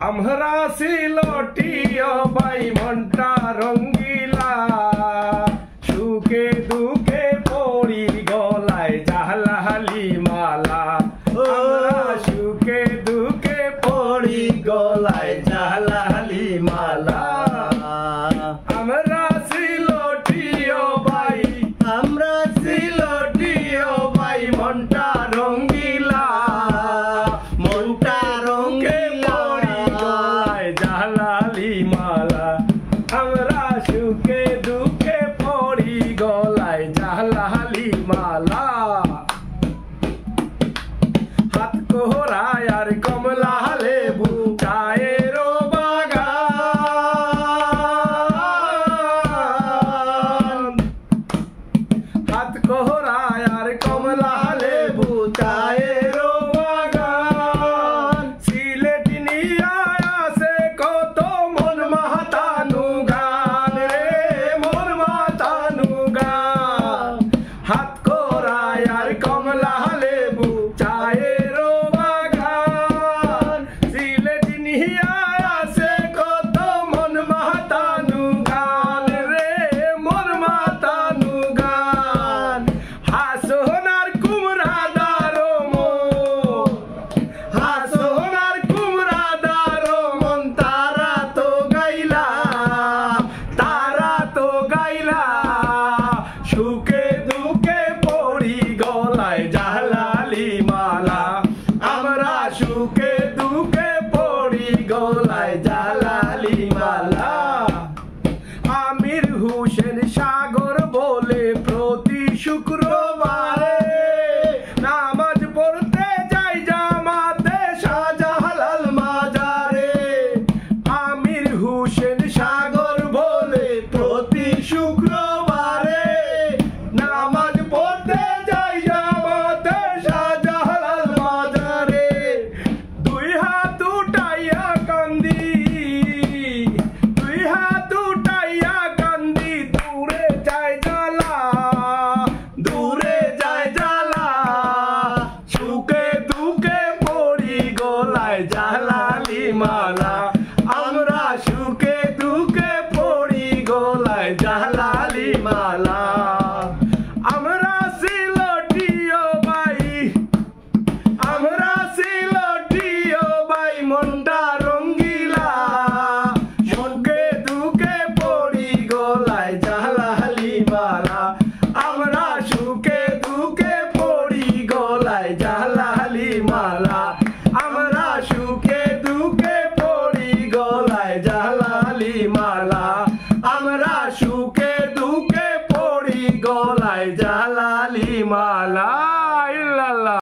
আমরা সিলটিও ভাই মনটা রঙ্গিলা, সুখে দুঃখে পড়ি গলায় জালালি মালা। আমরা সুখে দুঃখে পড়ি গলায় জালালি মালা। আমরা সিলটিও ভাই, আমরা সিলটিও ভাই মনটা রঙ্গিলা, মনটা রঙ্গিলা জালালি মালা। আমরা সুখে দুঃখে পড়ি গলায় জালালি মালা। হাত কোহরায় আর কমলা লেবু চায়ের বাগান, হাত কোহরায় আর কমলা লেবু চায়ের বাগান। সিলেটি নিয়া আছে কত মন মাতানু গান রে, মন মাতানু গান। হাত কোহরায় আর কমলা লেবু চায়ের বাগান, সিলেটি নিয়া আছে কত মন মাতানু গান রে, মন মাতানু গান। হাসনার কুমড়া দারো মন, হাসনার কুমড়া দারো মন তারা তো গাইলা, তারা তো গাইলা। সুখে দুঃখে পড়ি গলায় জালালি মালা। আমরা সুখে দুঃখে পড়ি গলায় জালালি মালা। আমির হোসেন সাগর বলে প্রতি শুক্রবারে নামাজ পড়তে যাই জামাতে শাহজালাল মাজারে। আমির হোসেন সাগর বলে প্রতি শুক্রবারে নামাজ পড়তে যাই জামাতে শাহজালাল মাজারে। দুই হাত উঠাইয়া কান্দি, দুই হাত উঠাইয়া কান্দি, দূরে যায় জ্বালা, দূরে যায় জ্বালা। সুখে দুঃখে পড়ি গলায় জালালি মালা। আমরা সুখে দুঃখে পড়ি গলায় জালালি মালা। আমরা সিলটিও ভাই, আমরা সিলটিও ভাই মনটা রঙ্গিলা, সুখে দুঃখে পড়ি গলায় জালালি মালা। আমরা সুখে দুঃখে পড়ি গলায় জালালি মালা। আমরা সুখে দুঃখে পড়ি গলায় জালালি মালা। আমরা সুখে দুঃখে পড়ি গলায় জালালি মালা। ইল্লাল্লাহ।